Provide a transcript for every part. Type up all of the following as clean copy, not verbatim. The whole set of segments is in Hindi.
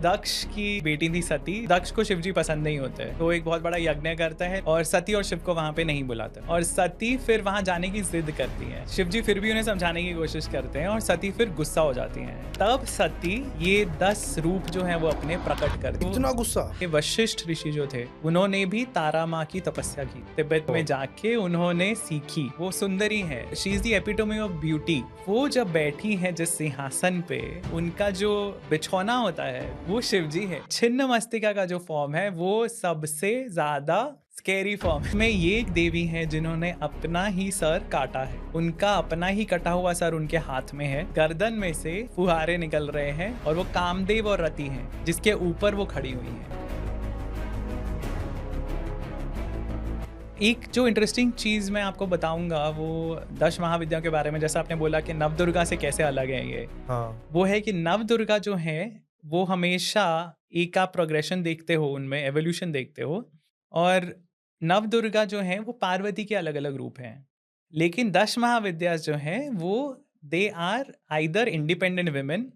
दक्ष की बेटी थी सती। दक्ष को शिवजी पसंद नहीं होते, तो एक बहुत बड़ा यज्ञ करता है और सती और शिव को वहां पे नहीं बुलाते और सती फिर वहां जाने की जिद करती है। शिवजी फिर भी उन्हें समझाने की कोशिश करते हैं और सती फिर गुस्सा हो जाती है। तब सती ये 10 रूप जो है वो अपने प्रकट करती है। इतना गुस्सा? ये वशिष्ठ ऋषि जो थे उन्होंने भी तारा माँ की तपस्या की, तिब्बत में जाके उन्होंने सीखी। वो सुंदरी है, she is the epitome of beauty. वो जब बैठी है जिस सिंहासन पे, उनका जो बिछौना होता है वो शिवजी है। छिन्न मस्तिका का जो फॉर्म है वो सबसे ज्यादा स्केरी फॉर्म में ये एक देवी है जिन्होंने अपना ही सर काटा है। उनका अपना ही कटा हुआ सर उनके हाथ में है, गर्दन में से फुहारे निकल रहे हैं और वो कामदेव और रति हैं जिसके ऊपर वो खड़ी हुई है। एक जो इंटरेस्टिंग चीज़ मैं आपको बताऊंगा वो 10 महाविद्याओं के बारे में, जैसा आपने बोला कि नवदुर्गा से कैसे अलग है ये। हाँ। वो है कि नवदुर्गा जो है वो हमेशा एक आप प्रोग्रेशन देखते हो, उनमें एवोल्यूशन देखते हो, और नवदुर्गा जो है वो पार्वती के अलग अलग रूप हैं। लेकिन 10 महाविद्या जो हैं वो they are either independent women,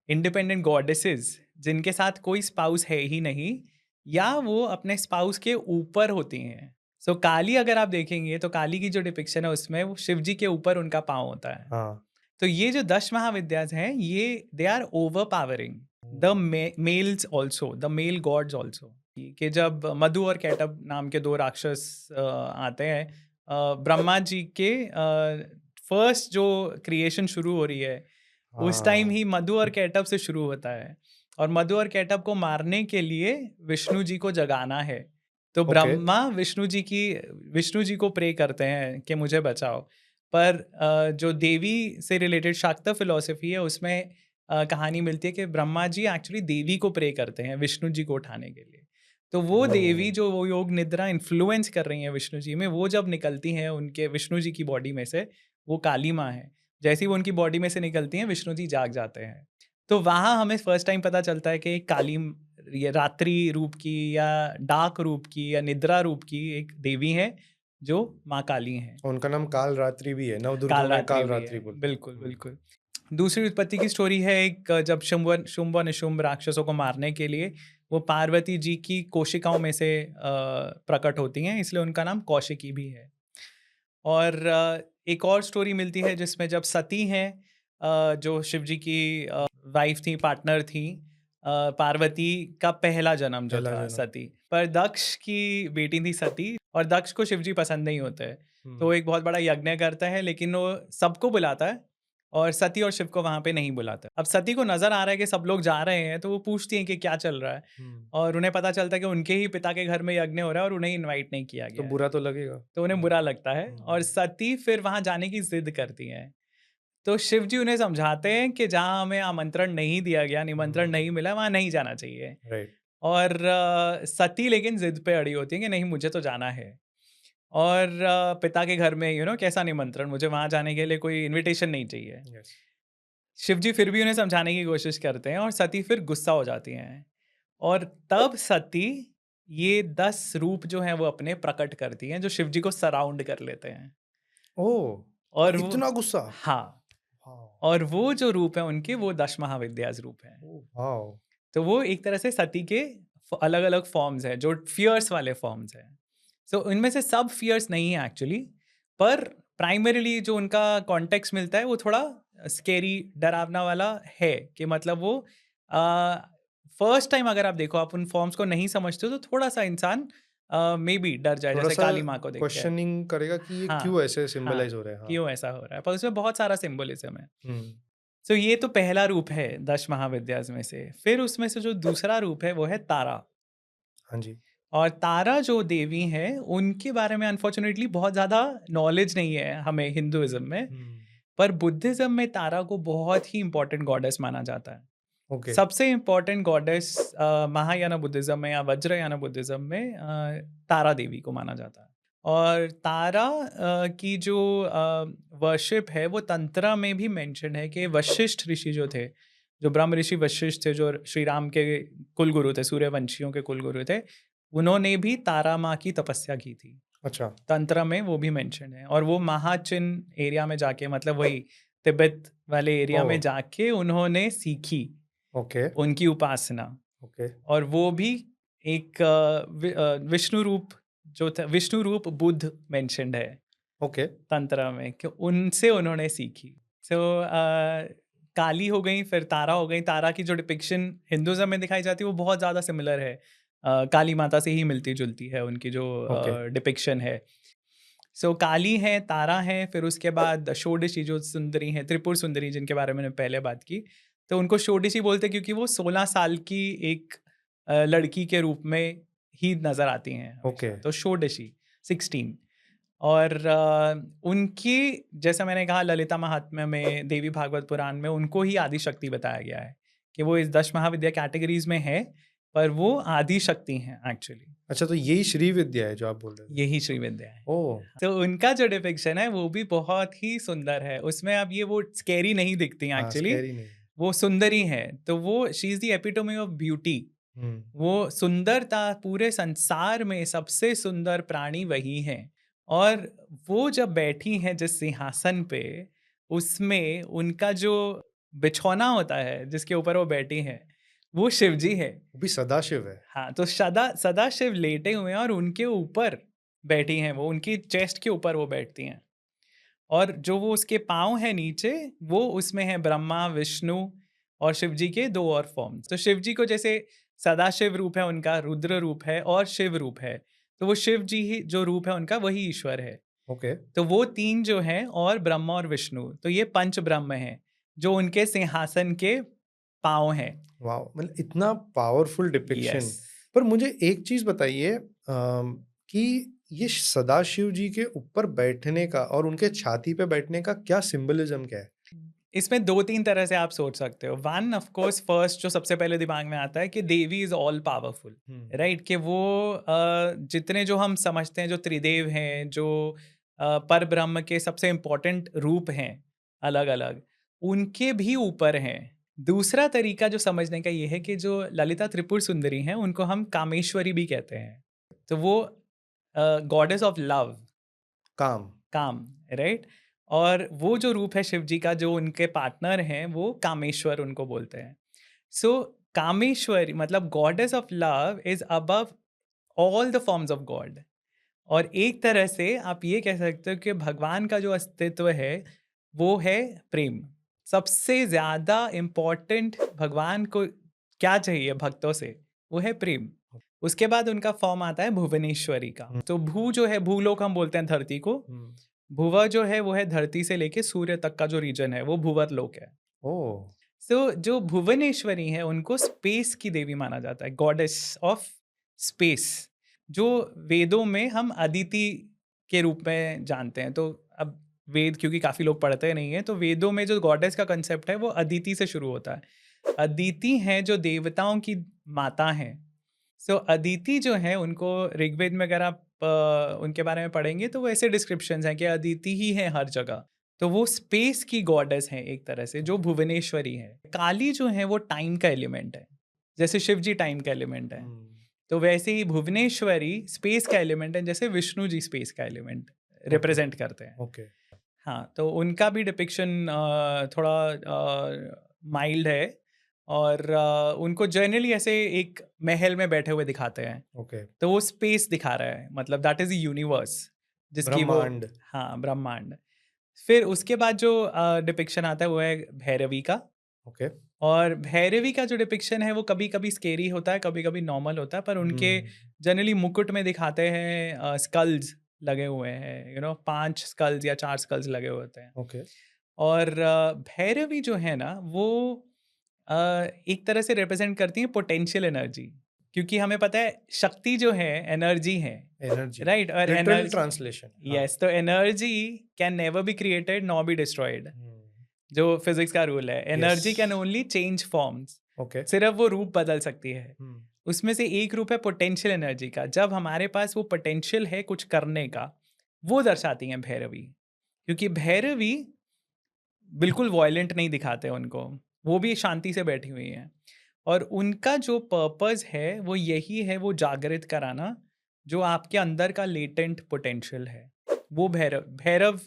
independent goddesses जिनके साथ कोई स्पाउस है ही नहीं, या वो अपने स्पाउस के ऊपर होती हैं। सो काली अगर आप देखेंगे तो काली की जो डिपिक्शन है उसमें वो शिव जी के ऊपर उनका पाँव होता है। हाँ। तो ये जो 10 महाविद्याज हैं ये they are overpowering the males also, the male gods also. कि जब मधु और कैटब नाम के 2 राक्षस आते हैं, ब्रह्मा जी के फर्स्ट जो क्रिएशन शुरू हो रही है उस टाइम ही मधु और कैटब से शुरू होता है, और मधु और कैटब को मारने के लिए विष्णु जी को जगाना है। तो ब्रह्मा विष्णु जी को प्रे करते हैं कि मुझे बचाओ। पर जो देवी से रिलेटेड शाक्त फिलॉसफी है उसमें कहानी मिलती है कि ब्रह्मा जी एक्चुअली देवी को प्रे करते हैं विष्णु जी को उठाने के लिए। तो वो देवी जो वो योग निद्रा इन्फ्लुएंस कर रही हैं विष्णु जी में, वो जब निकलती हैं उनके विष्णु जी की बॉडी में से, वो काली माँ है। जैसे ही वो उनकी बॉडी में से निकलती हैं विष्णु जी जाग जाते हैं। तो वहाँ हमें फर्स्ट टाइम पता चलता है कि काली ये रात्रि रूप की या डार्क रूप की या निद्रा रूप की एक देवी है जो माँ काली हैं। उनका नाम काल रात्रि भी है, नवदुर्गा में कालरात्रि काल भी रात्रि है, बोलते हैं। बिल्कुल बिल्कुल। दूसरी उत्पत्ति की स्टोरी है, एक जब शुंभ और निशुंभ राक्षसों को मारने के लिए वो पार्वती जी की कोशिकाओं में से प्रकट होती हैं, इसलिए उनका नाम कौशिकी भी है। और एक और स्टोरी मिलती है जिसमें जब सती हैं, जो शिव जी की वाइफ थी, पार्टनर थी, पार्वती का पहला जन्म जो पहला था जन्म। सती, पर दक्ष की बेटी थी सती और दक्ष को शिव जी पसंद नहीं होते, तो वो एक बहुत बड़ा यज्ञ करता है लेकिन वो सबको बुलाता है और सती और शिव को वहां पे नहीं बुलाता। अब सती को नजर आ रहा है कि सब लोग जा रहे हैं तो वो पूछती हैं कि क्या चल रहा है, और उन्हें पता चलता है कि उनके ही पिता के घर में यज्ञ हो रहा है और उन्हें इनवाइट नहीं किया तो गया है। बुरा तो लगेगा। तो उन्हें बुरा लगता है और सती फिर वहां जाने की जिद करती हैं। तो शिव जी उन्हें समझाते हैं कि जहाँ हमें आमंत्रण नहीं दिया गया, निमंत्रण नहीं मिला, वहां नहीं जाना चाहिए। राइट। और सती लेकिन जिद पे अड़ी होती है कि नहीं मुझे तो जाना है। और पिता के घर में कैसा निमंत्रण, मुझे वहां जाने के लिए कोई इनविटेशन नहीं चाहिए। यस। शिव जी फिर भी उन्हें समझाने की कोशिश करते हैं और सती फिर गुस्सा हो जाती हैं। और तब सती ये 10 रूप जो हैं वो अपने प्रकट करती हैं जो शिव जी को सराउंड कर लेते हैं। और ओह! वो, इतना गुस्सा? हाँ, वाओ! और वो जो रूप है उनके वो 10 महाविद्याज रूप हैं। Oh wow! तो वो एक तरह से सती के अलग अलग फॉर्म्स हैं जो फियर्स वाले फॉर्म्स हैं। सो इनमें से सब फियर्स नहीं है एक्चुअली, पर प्राइमरीली जो उनका कॉन्टेक्स्ट मिलता है वो थोड़ा स्केरी डरावना वाला है। कि मतलब वो फर्स्ट टाइम अगर आप देखो, आप उन फॉर्म्स को नहीं समझते हो तो थोड़ा सा इंसान मे बी डर जाए, जैसे थोड़ा-सा काली माँ को देख के। क्वेश्चनिंग करेगा कि ये हाँ, क्यों ऐसे हाँ, सिम्बलाइज़ हो रहा है? हाँ। क्यों ऐसा हो रहा है, पर उसमें बहुत सारा सिंबलिज्म है। हुँ। सो ये तो पहला रूप है 10 महाविद्याज में से। फिर उसमें से जो दूसरा रूप है वो है तारा। हाँ जी। और तारा जो देवी हैं उनके बारे में अनफॉर्चुनेटली बहुत ज़्यादा नॉलेज नहीं है हमें हिंदुइज्म में। हुँ। पर बुद्धिज्म में तारा को बहुत ही इंपॉर्टेंट गॉडेस माना जाता है। ओके। सबसे इंपॉर्टेंट गॉडेस महायाना बुद्धिज्म में या वज्रयाना बुद्धिज्म में तारा देवी को माना जाता है। और तारा की जो वर्शिप है वो तंत्रा में भी मेंशन है कि वशिष्ठ ऋषि जो थे, जो ब्रह्म ऋषि वशिष्ठ थे, जो श्री राम के कुलगुरु थे, सूर्यवंशियों के कुलगुरु थे, उन्होंने भी तारा माँ की तपस्या की थी। अच्छा। तंत्र में वो भी मेंशन है। और वो महाचिन एरिया में जाके, मतलब वही तिब्बत वाले एरिया में ओह! जाके उन्होंने सीखी ओके। उनकी उपासना। ओके, और वो भी एक विष्णु रूप जो था, विष्णु रूप बुद्ध मेंशन्ड है ओके, तंत्र में, कि उनसे उन्होंने सीखी। सो काली हो गई, फिर तारा हो गई। तारा की जो डिपिक्शन हिंदुइज्म में दिखाई जाती है वो बहुत ज़्यादा सिमिलर है, काली माता से ही मिलती जुलती है उनकी जो ओके, डिपिक्शन है। सो काली है, तारा है, फिर उसके बाद षोडशी जो सुंदरी हैं, त्रिपुर सुंदरी जिनके बारे में मैंने पहले बात की। तो उनको षोडशी बोलते हैं क्योंकि वो 16 साल की एक लड़की के रूप में ही नज़र आती हैं ओके, हमेशा, तो षोडशी 16। और उनकी, जैसा मैंने कहा, ललिता महात्म्य में, देवी भागवत पुराण में उनको ही आदि शक्ति बताया गया है कि वो इस दश महाविद्या कैटेगरीज में है, पर वो आदि शक्ति हैं एक्चुअली। अच्छा, तो यही श्री विद्या है जो आप बोल रहे थे? यही श्री विद्या है। ओह! तो उनका जो डिपिक्शन है वो भी बहुत ही सुंदर है। उसमें अब ये वो स्कैरी नहीं दिखती हाँ, एक्चुअली, स्कैरी नहीं है। वो सुंदरी है। तो वो she is the epitome of beauty. हुँ, वो सुंदरता, पूरे संसार में सबसे सुंदर प्राणी वही हैं। और वो जब बैठी हैं जिस सिंहासन पे, उसमें उनका जो बिछौना होता है जिसके ऊपर वो बैठी हैं, वो शिव जी है। वो भी सदाशिव है। हाँ, तो सदाशिव लेटे हुए हैं और उनके ऊपर बैठी हैं वो, उनकी चेस्ट के ऊपर वो बैठती हैं। और जो वो उसके पाँव हैं नीचे, वो उसमें है ब्रह्मा, विष्णु और शिव जी के 2 और फॉर्म्स। तो शिव जी को जैसे सदाशिव रूप है उनका, रुद्र रूप है और शिव रूप है। तो वो शिव जी ही जो रूप है उनका, वही ईश्वर है। ओके, तो वो 3 जो हैं, और ब्रह्मा और विष्णु, तो ये पंच ब्रह्म हैं, जो उनके सिंहासन के पाँव हैं। वॉव! मतलब इतना पावरफुल डिपिक्शन। यस। पर मुझे एक चीज़ बताइए कि ये सदाशिव जी के ऊपर बैठने का और उनके छाती पे बैठने का क्या सिंबलिज़्म क्या है? इसमें 2-3 तरह से आप सोच सकते हो। वन, ऑफ कोर्स, फर्स्ट जो सबसे पहले दिमाग में आता है कि Devi is all powerful, hmm, right? कि वो जितने जो हम समझते हैं, जो त्रिदेव हैं, जो परब्रह्म के सबसे इम्पोर्टेंट रूप हैं अलग-अलग, उनके भी ऊपर हैं। दूसरा तरीका जो समझने का ये है कि जो ललिता त्रिपुर सुंदरी हैं, उनको हम कामेश्वरी भी कहते हैं। तो वो गॉडेस ऑफ लव, काम। काम, राइट? और वो जो रूप है शिव जी का, जो उनके पार्टनर हैं, वो कामेश्वर उनको बोलते हैं। सो कामेश्वरी मतलब goddess of love is above all the forms of God. और एक तरह से आप ये कह सकते हो कि भगवान का जो अस्तित्व है वो है प्रेम। सबसे ज्यादा इम्पोर्टेंट भगवान को क्या चाहिए भक्तों से, वो है प्रेम। उसके बाद उनका फॉर्म आता है भुवनेश्वरी का। हुँ, तो भू जो है, भूलोक हम बोलते हैं धरती को। हुँ। भुवा जो है वो है धरती से लेके सूर्य तक का जो रीजन है, वो भूवर लोक है। ओह! सो जो भुवनेश्वरी है उनको स्पेस की देवी माना जाता है, गॉडेस ऑफ स्पेस, जो वेदों में हम अदिति के रूप में जानते हैं। तो अब वेद क्योंकि काफ़ी लोग पढ़ते नहीं हैं, तो वेदों में जो गॉडेस का कंसेप्ट है वो अदिति से शुरू होता है। अदिति हैं जो देवताओं की माता हैं। सो अदिति जो है, उनको ऋग्वेद में अगर आप उनके बारे में पढ़ेंगे तो वो ऐसे डिस्क्रिप्शंस हैं कि अदिति ही है हर जगह। तो वो स्पेस की गॉडेस हैं एक तरह से, जो भुवनेश्वरी है। काली जो है वो टाइम का एलिमेंट है, जैसे शिव जी टाइम का एलिमेंट है। हुँ, तो वैसे ही भुवनेश्वरी स्पेस का एलिमेंट है, जैसे विष्णु जी स्पेस का एलिमेंट ओके, रिप्रेजेंट करते हैं। ओके, हाँ, तो उनका भी डिपिक्शन थोड़ा माइल्ड है। और उनको जनरली ऐसे एक महल में बैठे हुए दिखाते हैं। ओके। तो वो स्पेस दिखा रहा है, मतलब दैट इज़ द यूनिवर्स जिसकी वो, ब्रह्मांड। हाँ, ब्रह्मांड। फिर उसके बाद जो डिपिक्शन आता है वो है भैरवी का। ओके। और भैरवी का जो डिपिक्शन है वो कभी-कभी स्केरी होता है, कभी-कभी नॉर्मल होता है, पर उनके हुँ, जनरली मुकुट में दिखाते हैं स्कल्स लगे हुए हैं, 5 स्कल्स या 4 स्कल्स लगे हुए होते हैं। ओके। और भैरवी जो है ना वो एक तरह से रिप्रेजेंट करती है पोटेंशियल एनर्जी, क्योंकि हमें पता है शक्ति जो है एनर्जी है, एनर्जी। राइट? और लिटरल एनर्जी, ट्रांसलेशन। हाँ। यस, तो energy can never be created nor be destroyed, hmm, जो फिजिक्स का रूल है। Yes. Energy can only change forms, okay. सिर्फ वो रूप बदल सकती है। हुँ, उसमें से एक रूप है पोटेंशियल एनर्जी का। जब हमारे पास वो पोटेंशियल है कुछ करने का, वो दर्शाती हैं भैरवी। क्योंकि भैरवी बिल्कुल वॉयलेंट नहीं दिखाते उनको, वो भी शांति से बैठी हुई हैं। और उनका जो पर्पस है वो यही है, वो जागृत कराना जो आपके अंदर का लेटेंट पोटेंशियल है। वो भैरव भैरव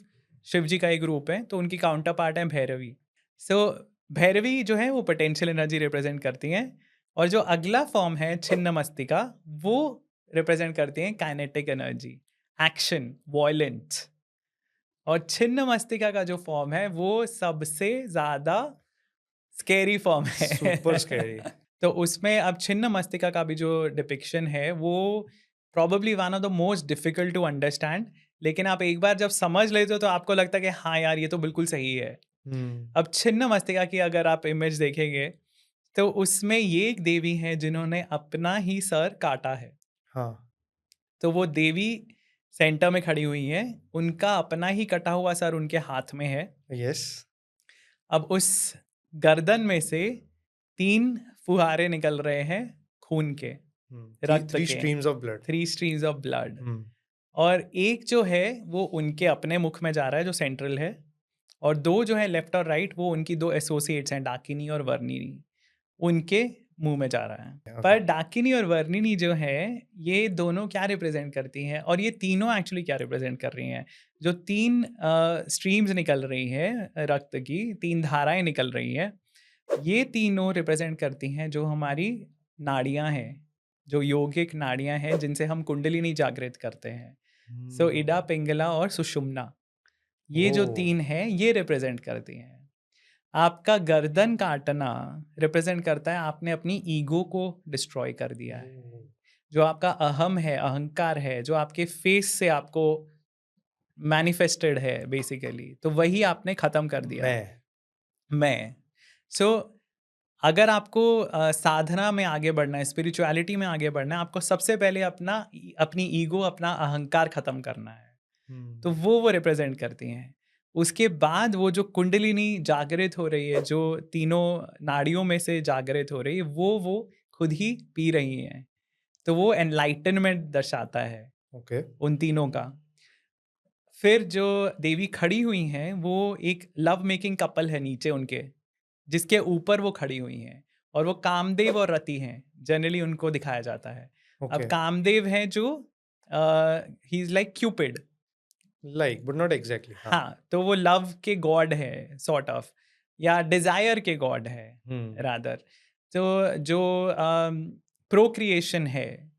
शिव जी का एक रूप है, तो उनकी काउंटर पार्ट है भैरवी। सो भैरवी जो है वो पोटेंशियल एनर्जी रिप्रेजेंट करती हैं। और जो अगला फॉर्म है छिन्नमस्तिका, वो रिप्रेजेंट करती है काइनेटिक एनर्जी, एक्शन, वॉयलेंस। और छिन्नमस्तिका का जो फॉर्म है वो सबसे ज्यादा स्केरी फॉर्म सुपर है। स्कैरी। तो उसमें अब छिन्न मस्तिका का भी जो डिपिक्शन है वो probably one of the most difficult to understand, लेकिन आप एक बार जब समझ लेते हो तो आपको लगता है कि हाँ यार ये तो बिल्कुल सही है। हुँ, अब छिन्न मस्तिका की अगर आप इमेज देखेंगे तो उसमें ये एक देवी है जिन्होंने अपना ही सर काटा है। हाँ, तो वो देवी सेंटर में खड़ी हुई है, उनका अपना ही कटा हुआ सर उनके हाथ में है। यस। अब उस गर्दन में से 3 फुहारे निकल रहे हैं खून के, हुँ, रक्त 3 के, streams of blood. 3 streams of blood. हुँ, और एक जो है वो उनके अपने मुख में जा रहा है जो सेंट्रल है, और 2 जो है लेफ्ट और राइट वो उनकी 2 एसोसिएट्स हैं, डाकिनी और वर्णिनी, उनके मुँह में जा रहा है। ओके। पर डाकिनी और वर्णिनी जो है, ये दोनों क्या रिप्रेज़ेंट करती हैं और ये तीनों एक्चुअली क्या रिप्रेज़ेंट कर रही हैं? जो 3 स्ट्रीम्स निकल रही हैं रक्त की, 3 धाराएँ निकल रही हैं, ये तीनों रिप्रेज़ेंट करती हैं जो हमारी नाड़ियाँ हैं, जो योगिक नाड़ियाँ हैं जिनसे हम कुंडलिनी जागृत करते हैं। सो हुँ, इडा, पिंगला और सुषुम्ना, ये जो ओह! 3 हैं, ये रिप्रेज़ेंट करती हैं। आपका गर्दन काटना रिप्रेजेंट करता है आपने अपनी ईगो को डिस्ट्रॉय कर दिया है। ओह! जो आपका अहम है, अहंकार है, जो आपके फेस से आपको मैनिफेस्टेड है बेसिकली, तो वही आपने ख़त्म कर दिया है। मैं। मैं। सो अगर आपको साधना में आगे बढ़ना है, स्पिरिचुअलिटी में आगे बढ़ना है, आपको सबसे पहले अपनी ईगो, अपना अहंकार ख़त्म करना है। हुँ, तो वो रिप्रेजेंट करती हैं। उसके बाद वो जो कुंडलिनी जागृत हो रही है, जो तीनों नाड़ियों में से जागृत हो रही है, वो खुद ही पी रही हैं। तो वो एनलाइटनमेंट दर्शाता है ओके। उन तीनों का। फिर जो देवी खड़ी हुई हैं, वो एक लव मेकिंग कपल है नीचे उनके, जिसके ऊपर वो खड़ी हुई हैं, और वो कामदेव और रति हैं, जनरली उनको दिखाया जाता है। अब ओके। कामदेव हैं जो he is like Cupid. Like but not exactly हाँ। हाँ, तो वो लव के गॉड है सॉर्ट ऑफ, या डिज़ायर के गॉड है हुँ, रादर। तो जो प्रोक्रिएशन है,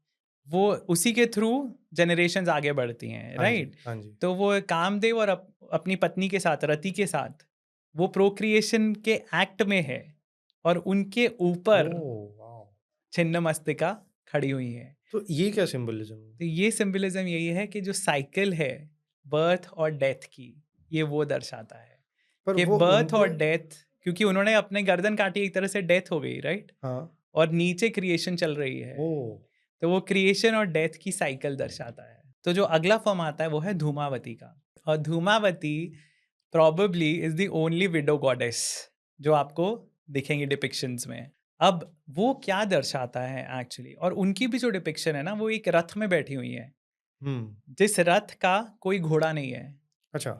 वो उसी के थ्रू जनरेशंस आगे बढ़ती हैं, हाँ जी, राइट? हाँ जी। तो वो कामदेव और अपनी पत्नी के साथ, रति के साथ, वो प्रोक्रिएशन के एक्ट में है, और उनके ऊपर ओह वाओ! छिन्नमस्तिका खड़ी हुई है। तो ये क्या सिम्बोलिज़्म? तो ये सिंबलिज्म यही है कि जो साइकिल है बर्थ और डेथ की, ये वो दर्शाता है पर कि वो बर्थ उनके और डेथ, क्योंकि उन्होंने अपने गर्दन काटी, एक तरह से डेथ हो गई, राइट? हाँ, और नीचे क्रिएशन चल रही है, ओह! तो वो क्रिएशन और डेथ की साइकिल दर्शाता है। तो जो अगला फॉर्म आता है वो है धूमावती का, और Dhumavati probably is the only window goddess जो आपको दिखेंगे डिपिक्शंस में। अब वो क्या दर्शाता है एक्चुअली, और उनकी भी जो डिपिक्शन है ना, वो एक रथ में बैठी हुई है, हुँ, जिस रथ का कोई घोड़ा नहीं है। अच्छा।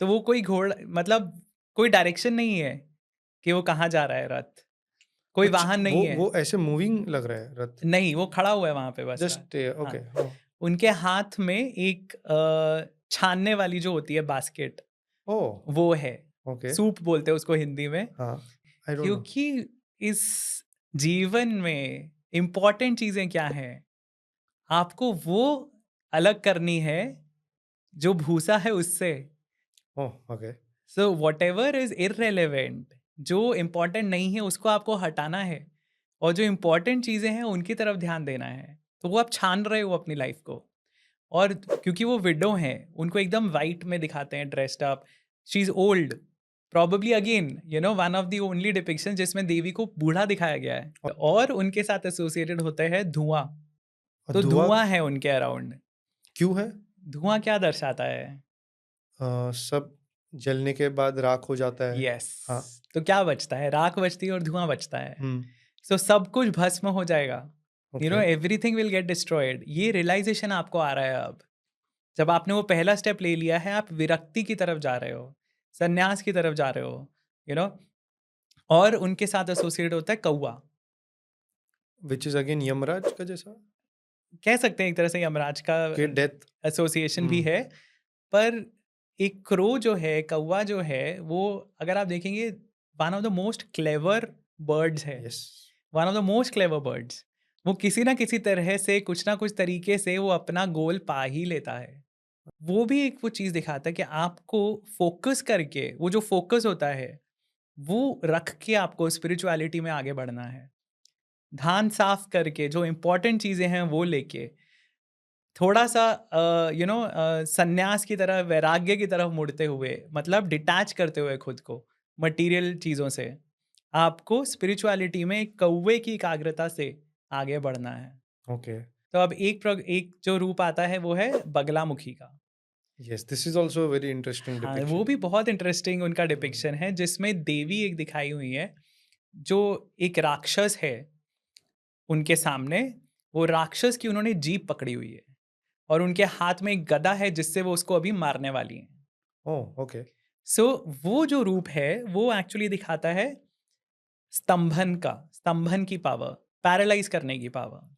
तो वो कोई घोड़ा मतलब कोई डायरेक्शन नहीं है कि वो कहाँ जा रहा है रथ, कोई अच्छा, वाहन वो नहीं है। वो ऐसे मूविंग लग रहा है रथ? नहीं, वो खड़ा हुआ है वहाँ पे बस रथ। जस्ट ओके, हाँ, हाँ। उनके हाथ में एक छानने वाली जो होती है बास्केट, ओह! वो है। ओके, सूप बोलते हैं उसको हिंदी में। हाँ, आई डोंट नो। क्योंकि इस जीवन में इम्पोर्टेंट चीज़ें क्या हैं? आपको वो अलग करनी है जो भूसा है उससे। Oh! Okay, so whatever is irrelevant, जो इम्पोर्टेंट नहीं है उसको आपको हटाना है, और जो इम्पोर्टेंट चीज़ें हैं उनकी तरफ ध्यान देना है। तो वो आप छान रहे हो अपनी लाइफ को। और क्योंकि वो विडो हैं, उनको एकदम वाइट में दिखाते हैं dressed up, she is old, probably again one of the only depiction जिसमें देवी को बूढ़ा दिखाया गया है, और उनके साथ एसोसिएटेड होता है धुआं। और तो धुआँ धुआं है उनके अराउंड। क्यों है? धुआं क्या दर्शाता है? सब जलने के बाद राख हो जाता है। यस। हाँ, तो क्या बचता है? राख बचती है और धुआं बचता है। हुँ, सो सब कुछ भस्म हो जाएगा, okay, everything will get destroyed. ये रियलाइजेशन आपको आ रहा है अब, जब आपने वो पहला स्टेप ले लिया है, आप विरक्ति की तरफ जा रहे हो, संन्यास की तरफ जा रहे हो, यू नो और उनके साथ एसोसिएट होता है कौवा। व्हिच इज़ अगेन यमराज का जैसा? कह सकते हैं एक तरह से यमराज का कि डेथ एसोसिएशन भी हुँ, है। पर एक क्रो जो है, कौवा जो है, वो अगर आप देखेंगे one of the most clever birds है। Yes, one of the most clever birds. वो किसी ना किसी तरह से कुछ ना कुछ तरीके से वो अपना गोल पा ही लेता है। वो भी एक वो चीज़ दिखाता है कि आपको फ़ोकस करके, वो जो फ़ोकस होता है, वो रख के आपको स्पिरिचुअलिटी में आगे बढ़ना है। ध्यान साफ करके जो इम्पोर्टेंट चीज़ें हैं वो लेके, थोड़ा-सा सन्यास की तरह, वैराग्य की तरफ मुड़ते हुए, मतलब डिटैच करते हुए खुद को मटीरियल चीज़ों से, आपको स्पिरिचुअलिटी में एक कौवे की एकाग्रता से आगे बढ़ना है। ओके। तो अब एक जो रूप आता है वो है बगलामुखी का। Yes, this is also a very interesting हाँ, वो डिपिक्शन। भी बहुत इंटरेस्टिंग उनका हुँ, डिपिक्शन है, जिसमें देवी एक दिखाई हुई है, जो एक राक्षस है उनके सामने। वो राक्षस की उन्होंने जीभ पकड़ी हुई है और उनके हाथ में एक गदा है जिससे वो उसको अभी मारने वाली हैं। ओह! ओके। सो वो जो रूप है वो एक्चुअली दिखाता है स्तंभन की पावर, पैरालाइज़ करने की पावर।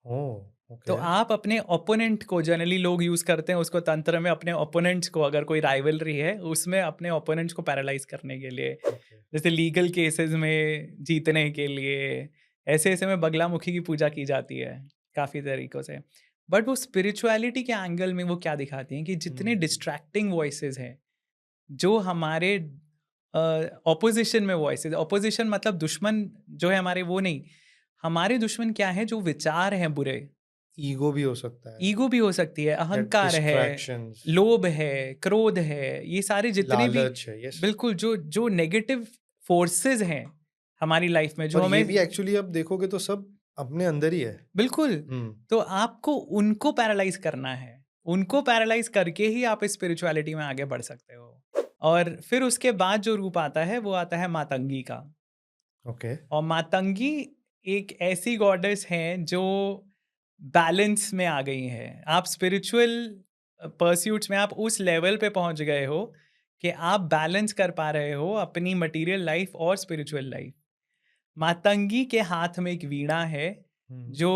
ओह! तो ओके, आप अपने ओपोनेंट को, जनरली लोग यूज़ करते हैं उसको तंत्र में, अपने ओपोनेंट्स को, अगर कोई राइवलरी है, उसमें अपने ओपोनेंट्स को पैरालाइज़ करने के लिए, ओके। जैसे लीगल केसेस में जीतने के लिए, ऐसे-ऐसे में बगलामुखी की पूजा की जाती है, काफ़ी तरीकों से। बट वो स्पिरिचुअलिटी के एंगल में वो क्या दिखाती हैं कि जितने हुँ, डिस्ट्रैक्टिंग वॉइसेस हैं, जो हमारे ऑपोज़िशन में वॉइसेस, ऑपोज़िशन मतलब दुश्मन जो है हमारे, वो नहीं, हमारे दुश्मन क्या हैं, जो विचार हैं बुरे। ईगो भी हो सकता है ईगो भी हो सकती है, या अहंकार है, डिस्ट्रैक्शंस, लोभ है, क्रोध है, ये सारे जितने भी, लालच है, यस। बिल्कुल, जो जो नेगेटिव फोर्सेस हैं हमारी लाइफ में, जो और ये हमें, भी एक्चुअली आप देखोगे तो सब अपने अंदर ही है। बिल्कुल, हुँ, तो आपको उनको पैरालाइज़ करना है। उनको पैरालाइज़ करके ही आप स्पिरिचुअलिटी में आगे बढ़ सकते हो। और फिर उसके बाद जो रूप आता है, वो आता है मातंगी का। ओके। और मातंगी एक ऐसी गॉडेस हैं जो बैलेंस में आ गई हैं। आप स्पिरिचुअल परस्यूट्स में आप उस लेवल पे पहुंच गए हो कि आप बैलेंस कर पा रहे हो अपनी मटेरियल लाइफ और स्पिरिचुअल लाइफ। मातंगी के हाथ में एक वीणा है हुँ, जो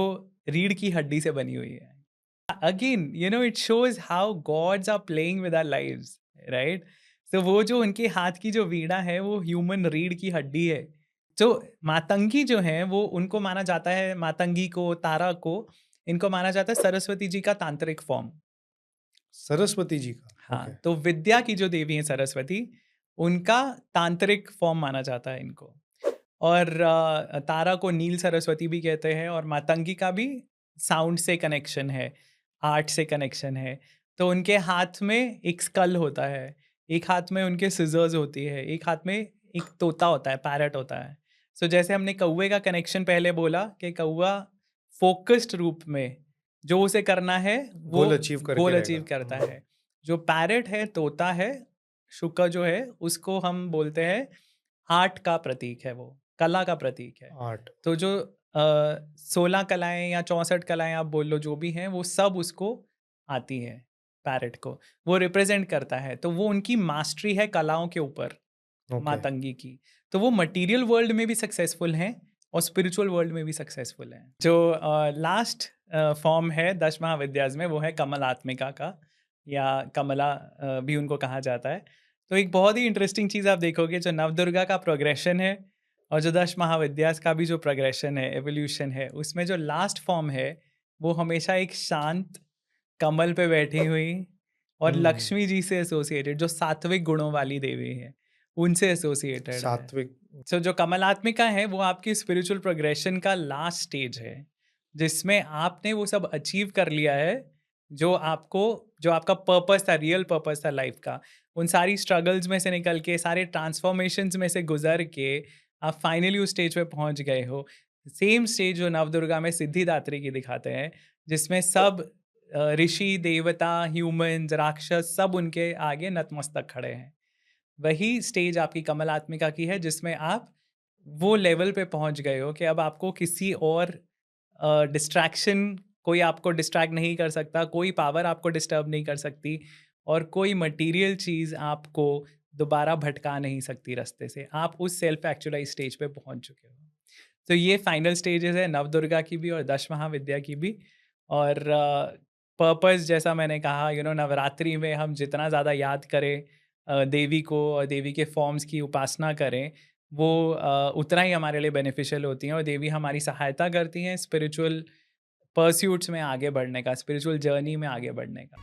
रीढ़ की हड्डी से बनी हुई है। Again, it shows how gods are playing with our lives, right? तो वो जो उनके हाथ की जो वीणा है वो ह्यूमन रीढ़ की हड्डी है। तो मातंगी जो है वो, उनको माना जाता है, मातंगी को, तारा को, इनको माना जाता है सरस्वती जी का तांत्रिक फॉर्म। सरस्वती जी का, ओके। हाँ, तो विद्या की जो देवी है सरस्वती, उनका तांत्रिक फॉर्म माना जाता है इनको। और तारा को नील सरस्वती भी कहते हैं, और मातंगी का भी साउंड से कनेक्शन है, आर्ट से कनेक्शन है। तो उनके हाथ में एक स्कल होता है, एक हाथ में उनके सिज़र्स होती है, एक हाथ में एक तोता होता है, पैरट होता है। सो जैसे हमने कौवे का कनेक्शन पहले बोला कि कौवा फ़ोकस्ड रूप में जो उसे करना है, वो गोल अचीव करके गोल रहेगा। अचीव करता हुँ, है। जो पैरट है, तोता है, शुका जो है, उसको हम बोलते हैं आर्ट का प्रतीक है, वो कला का प्रतीक है। आर्ट, तो जो 16 कलाएँ या 64 कलाएँ आप बोल लो, जो भी हैं, वो सब उसको आती हैं, पैरट को। वो रिप्रेज़ेंट करता है, तो वो उनकी मास्टरी है कलाओं के ऊपर, ओके। मातंगी की। तो वो मटीरियल वर्ल्ड में भी सक्सेसफुल हैं और स्पिरिचुअल वर्ल्ड में भी सक्सेसफुल हैं। जो लास्ट फॉर्म है 10 महाविद्याज़ में, वो है कमलात्मिका का, या कमला भी उनको कहा जाता है। तो एक बहुत ही इंटरेस्टिंग चीज़ आप देखोगे, जो नवदुर्गा का प्रोग्रेशन है और जो 10 महाविद्याज़ का भी जो प्रोग्रेशन है, एवोल्यूशन है, उसमें जो लास्ट फॉर्म है, वो हमेशा एक शांत कमल पे बैठी हुई और हुँ, लक्ष्मी जी से एसोसिएटेड, जो सात्विक गुणों वाली देवी हैं, उनसे एसोसिएटेड है। सात्विक, सो जो कमलात्मिका है वो आपकी स्पिरिचुअल प्रोग्रेशन का लास्ट स्टेज है, जिसमें आपने वो सब अचीव कर लिया है, जो आपको, जो आपका पर्पस था, रियल पर्पस था लाइफ का। उन सारी स्ट्रगल्स में से निकल के, सारे ट्रांसफॉर्मेशंस में से गुजर के आप फाइनली उस स्टेज पे पहुंच गए हो। सेम स्टेज जो नवदुर्गा में सिद्धिदात्री की दिखाते हैं, जिसमें सब ऋषि, देवता, ह्यूमंस, राक्षस, सब उनके आगे नतमस्तक खड़े हैं। वही स्टेज आपकी कमलात्मिका की है, जिसमें आप वो लेवल पे पहुंच गए हो कि अब आपको किसी और डिस्ट्रैक्शन, कोई आपको डिस्ट्रैक्ट नहीं कर सकता, कोई पावर आपको डिस्टर्ब नहीं कर सकती, और कोई मटेरियल चीज़ आपको दोबारा भटका नहीं सकती रास्ते से। आप उस सेल्फ एक्चुअलाइज स्टेज पे पहुंच चुके हो। तो ये फाइनल स्टेजेस है नवदुर्गा की भी और दश महाविद्या की भी। और पर्पस, जैसा मैंने कहा, नवरात्रि में हम जितना ज़्यादा याद करें देवी को और देवी के फॉर्म्स की उपासना करें, वो उतना ही हमारे लिए बेनिफिशियल होती हैं, और देवी हमारी सहायता करती हैं स्पिरिचुअल परस्यूट्स में आगे बढ़ने का, स्पिरिचुअल जर्नी में आगे बढ़ने का।